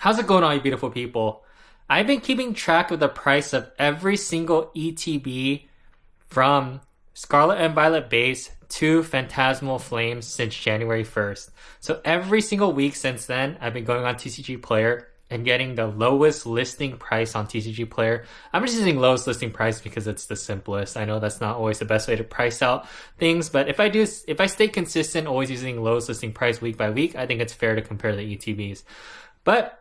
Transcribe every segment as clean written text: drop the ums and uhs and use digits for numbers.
How's it going, all you beautiful people? I've been keeping track of the price of every single ETB from Scarlet and Violet Base to Phantasmal Flames since January 1st. So every single week since then, I've been going on TCG Player and getting the lowest listing price on TCG Player. I'm just using lowest listing price because it's the simplest. I know that's not always the best way to price out things, but if I stay consistent, always using lowest listing price week by week, I think it's fair to compare the ETBs. But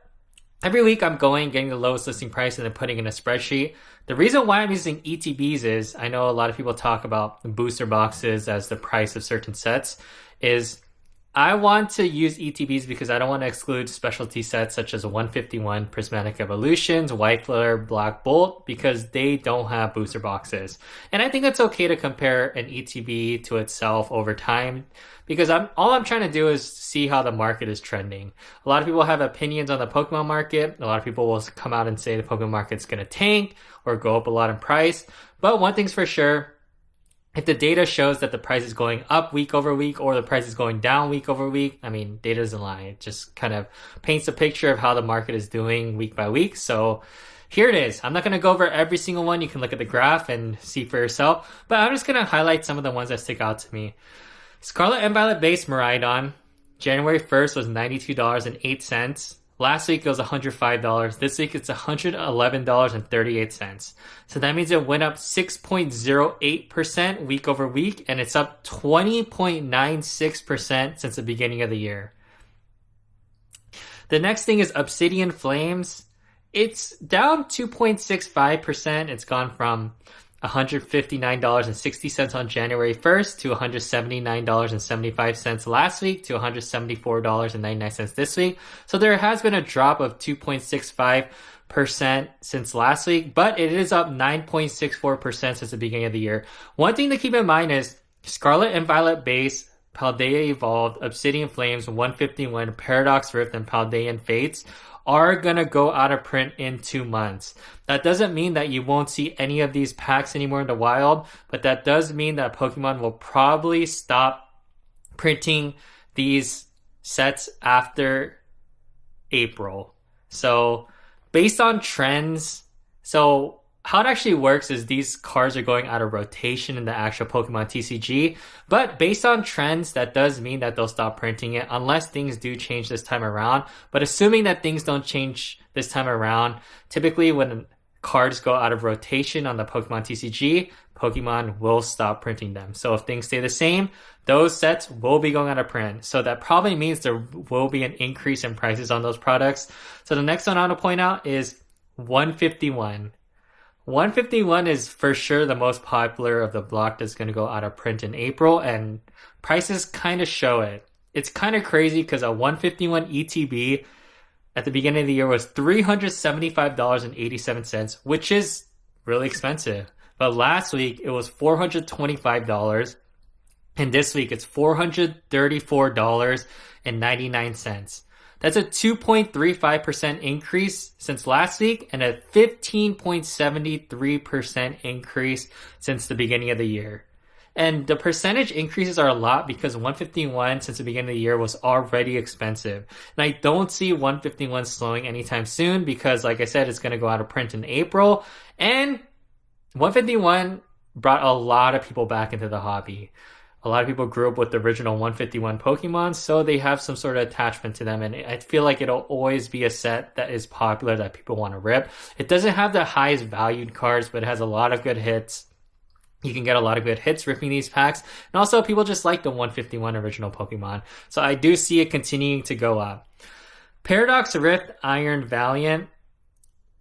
every week I'm getting the lowest listing price and then putting in a spreadsheet. The reason why I'm using ETBs is, I know a lot of people talk about booster boxes as the price of certain sets, is I want to use ETBs because I don't want to exclude specialty sets such as 151 Prismatic Evolutions, White Flare, Black Bolt, because they don't have booster boxes. And I think it's okay to compare an ETB to itself over time, because all I'm trying to do is see how the market is trending. A lot of people have opinions on the Pokemon market. A lot of people will come out and say the Pokemon market's going to tank or go up a lot in price. But one thing's for sure, if the data shows that the price is going up week over week or the price is going down week over week, I mean, data doesn't lie. It just kind of paints a picture of how the market is doing week by week. So here it is. I'm not going to go over every single one. You can look at the graph and see for yourself, but I'm just going to highlight some of the ones that stick out to me. Scarlet and Violet base Miraidon, January 1st was $92.08. Last week it was $105. This week it's $111.38. So that means it went up 6.08% week over week, and it's up 20.96% since the beginning of the year. The next thing is Obsidian Flames. It's down 2.65%. It's gone from $159.60 on January 1st to $179.75 last week to $174.99 this week. So there has been a drop of 2.65% since last week, but it is up 9.64% since the beginning of the year. One thing to keep in mind is Scarlet and Violet base, Paldea Evolved, Obsidian Flames, 151, Paradox Rift, and Paldean Fates are gonna go out of print in 2 months. That doesn't mean that you won't see any of these packs anymore in the wild, but that does mean that Pokemon will probably stop printing these sets after April. So based on trends, so how it actually works is these cards are going out of rotation in the actual Pokemon TCG, but based on trends, that does mean that they'll stop printing it unless things do change this time around. But assuming that things don't change this time around, typically when cards go out of rotation on the Pokemon TCG, Pokemon will stop printing them. So if things stay the same, those sets will be going out of print. So that probably means there will be an increase in prices on those products. So the next one I want to point out is 151. 151 is for sure the most popular of the block that's going to go out of print in April, and prices kind of show it. It's kind of crazy because a 151 ETB at the beginning of the year was $375.87, which is really expensive. But last week it was $425, and this week it's $434.99. That's a 2.35% increase since last week and a 15.73% increase since the beginning of the year. And the percentage increases are a lot because 151 since the beginning of the year was already expensive. And I don't see 151 slowing anytime soon because, like I said, it's going to go out of print in April. And 151 brought a lot of people back into the hobby. A lot of people grew up with the original 151 Pokemon, so they have some sort of attachment to them, and I feel like it'll always be a set that is popular that people want to rip. It doesn't have the highest valued cards, but it has a lot of good hits. You can get a lot of good hits ripping these packs, and also people just like the 151 original Pokemon, so I do see it continuing to go up. Paradox Rift Iron Valiant,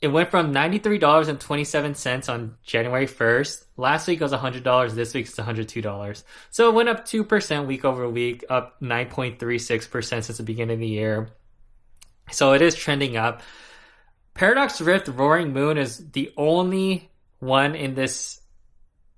it went from $93.27 on January 1st. Last week it was $100. This week it's $102. So it went up 2% week over week, up 9.36% since the beginning of the year. So it is trending up. Paradox Rift Roaring Moon is the only one in this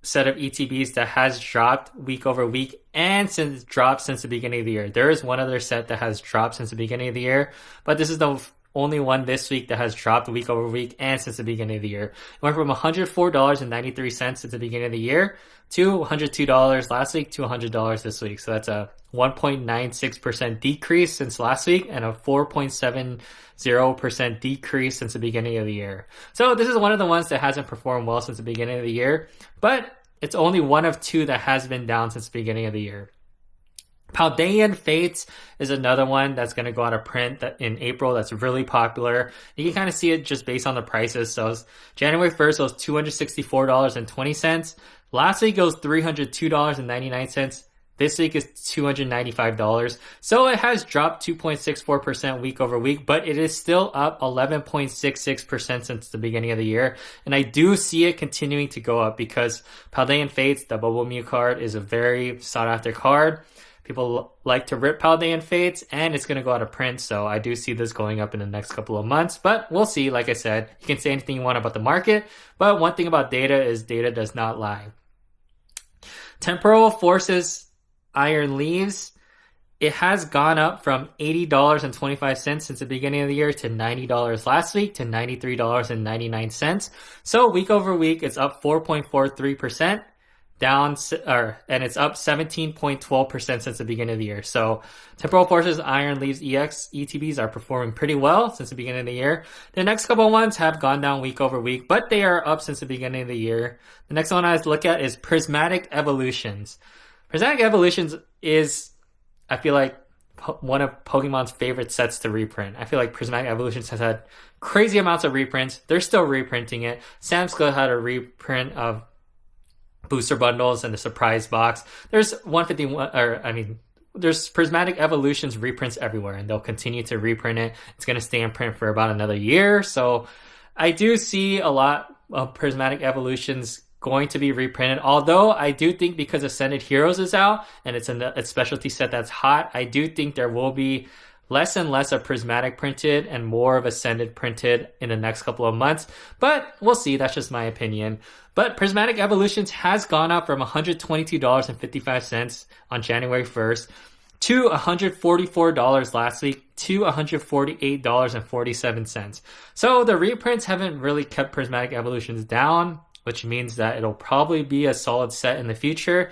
set of ETBs that has dropped week over week and dropped since the beginning of the year. There is one other set that has dropped since the beginning of the year, but this is the only one this week that has dropped week over week and since the beginning of the year. It went from $104.93 since the beginning of the year to $102 last week to $100 this week. So that's a 1.96% decrease since last week and a 4.70% decrease since the beginning of the year. So this is one of the ones that hasn't performed well since the beginning of the year, but it's only one of two that has been down since the beginning of the year. Paldean Fates is another one that's going to go out of print in April that's really popular. You can kind of see it just based on the prices. So January 1st, it was $264.20. Last week, it was $302.99. This week is $295. So it has dropped 2.64% week over week, but it is still up 11.66% since the beginning of the year. And I do see it continuing to go up because Paldean Fates, the Bubble Mew card, is a very sought after card. People like to rip Paldean Fates, and it's going to go out of print, so I do see this going up in the next couple of months, but we'll see. Like I said, you can say anything you want about the market, but one thing about data is data does not lie. Temporal Forces Iron Leaves, it has gone up from $80.25 since the beginning of the year to $90 last week to $93.99. So week over week, it's up 4.43%. And it's up 17.12% since the beginning of the year. So Temporal Forces Iron Leaves EX ETBs are performing pretty well since the beginning of the year. The next couple of ones have gone down week over week, but they are up since the beginning of the year. The next one I look at is Prismatic Evolutions. Prismatic Evolutions is, I feel like, one of Pokemon's favorite sets to reprint. I feel like Prismatic Evolutions has had crazy amounts of reprints. They're still reprinting it. Sam's Club had a reprint of booster bundles and the surprise box. There's there's Prismatic Evolutions reprints everywhere, and they'll continue to reprint it. It's going to stay in print for about another year. So I do see a lot of Prismatic Evolutions going to be reprinted. Although I do think because Ascended Heroes is out and it's a specialty set that's hot, I do think there will be less and less of Prismatic printed and more of Ascended printed in the next couple of months. But we'll see. That's just my opinion. But Prismatic Evolutions has gone up from $122.55 on January 1st to $144 last week to $148.47. So the reprints haven't really kept Prismatic Evolutions down, which means that it'll probably be a solid set in the future.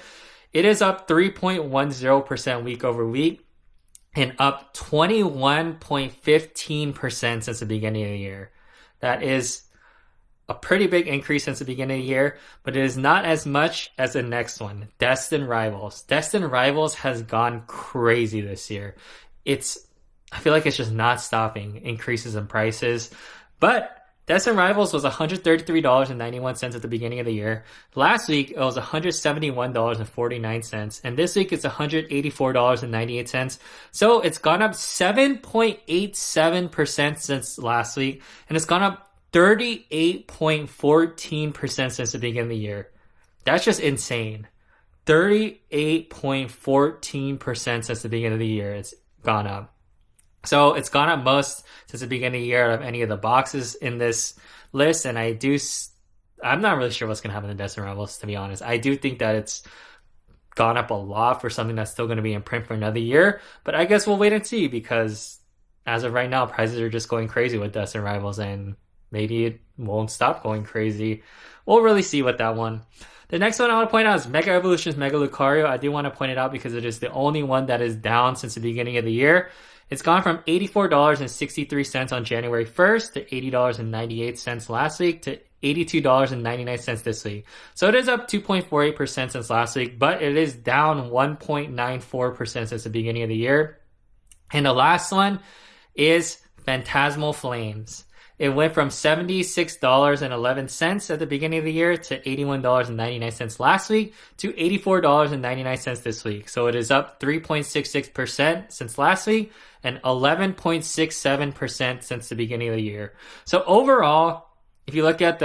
It is up 3.10% week over week and up 21.15% since the beginning of the year. That is a pretty big increase since the beginning of the year, but it is not as much as the next one, Destined Rivals. Destined Rivals has gone crazy this year. I feel like it's just not stopping increases in prices, but Destined Rivals was $133.91 at the beginning of the year. Last week, it was $171.49. And this week, it's $184.98. So it's gone up 7.87% since last week. And it's gone up 38.14% since the beginning of the year. That's just insane. 38.14% since the beginning of the year. It's gone up. So it's gone up most since the beginning of the year of any of the boxes in this list, and I'm not really sure what's going to happen in Destined Rivals, to be honest. I do think that it's gone up a lot for something that's still going to be in print for another year, but I guess we'll wait and see, because as of right now, prices are just going crazy with Destined Rivals, and maybe it won't stop going crazy. We'll really see with that one. The next one I want to point out is Mega Evolutions Mega Lucario. I do want to point it out because it is the only one that is down since the beginning of the year. It's gone from $84.63 on January 1st to $80.98 last week to $82.99 this week. So it is up 2.48% since last week, but it is down 1.94% since the beginning of the year. And the last one is Phantasmal Flames. It went from $76.11 at the beginning of the year to $81.99 last week to $84.99 this week. So it is up 3.66% since last week and 11.67% since the beginning of the year. So overall, if you look at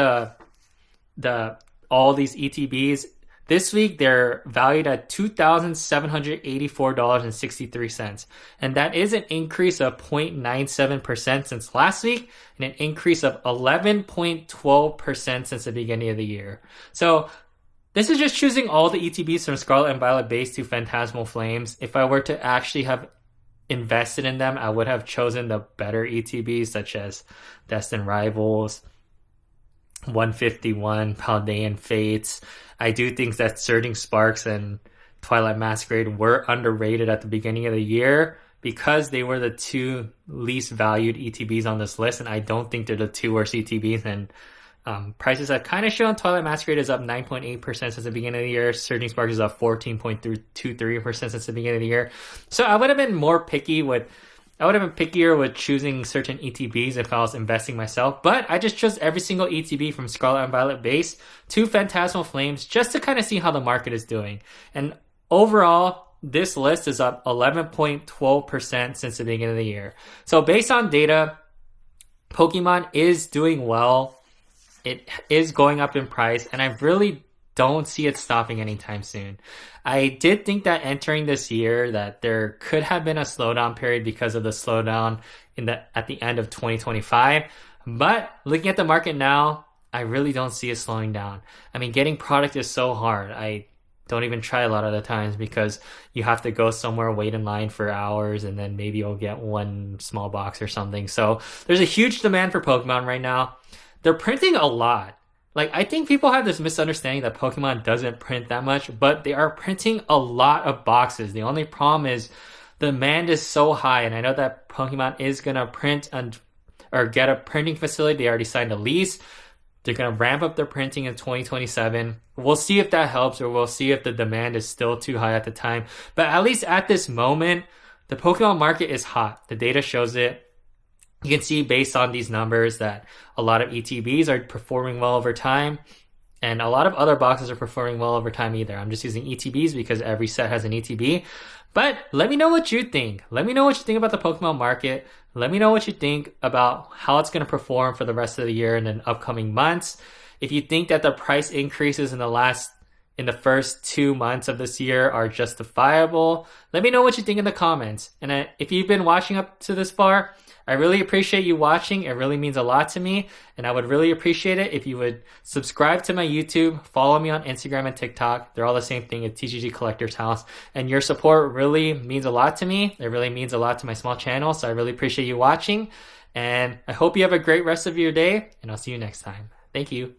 all these ETBs, this week they're valued at $2,784.63. And that is an increase of 0.97% since last week and an increase of 11.12% since the beginning of the year. So this is just choosing all the ETBs from Scarlet and Violet base to Phantasmal Flames. If I were to actually have invested in them, I would have chosen the better ETBs such as Destined Rivals, 151, Paldean Fates. I do think that Surging Sparks and Twilight Masquerade were underrated at the beginning of the year because they were the two least valued ETBs on this list, and I don't think they're the two worst ETBs. And prices have kind of shown. Twilight Masquerade is up 9.8% since the beginning of the year. Surging Sparks is up 14.23% since the beginning of the year. So I would have been pickier with choosing certain ETBs if I was investing myself, but I just chose every single ETB from Scarlet and Violet base to Phantasmal Flames just to kind of see how the market is doing. And overall, this list is up 11.12% since the beginning of the year. So based on data, Pokemon is doing well. It is going up in price, and I really don't see it stopping anytime soon. I did think that entering this year that there could have been a slowdown period because of the slowdown at the end of 2025. But looking at the market now, I really don't see it slowing down. I mean, getting product is so hard. I don't even try a lot of the times because you have to go somewhere, wait in line for hours, and then maybe you'll get one small box or something. So there's a huge demand for Pokemon right now. They're printing a lot. Like, I think people have this misunderstanding that Pokemon doesn't print that much, but they are printing a lot of boxes. The only problem is the demand is so high, and I know that Pokemon is going to print or get a printing facility. They already signed a lease. They're going to ramp up their printing in 2027. We'll see if that helps, or we'll see if the demand is still too high at the time. But at least at this moment, the Pokemon market is hot. The data shows it. You can see based on these numbers that a lot of ETBs are performing well over time, and a lot of other boxes are performing well over time either. I'm just using ETBs because every set has an ETB. But let me know what you think. Let me know what you think about the Pokemon market. Let me know what you think about how it's going to perform for the rest of the year and in upcoming months. If you think that the price increases in the first 2 months of this year are justifiable, let me know what you think in the comments. And if you've been watching up to this far, I really appreciate you watching. It really means a lot to me. And I would really appreciate it if you would subscribe to my YouTube, follow me on Instagram and TikTok. They're all the same thing at tcg Collectors House. And your support really means a lot to me. It really means a lot to my small channel. So I really appreciate you watching. And I hope you have a great rest of your day. And I'll see you next time. Thank you.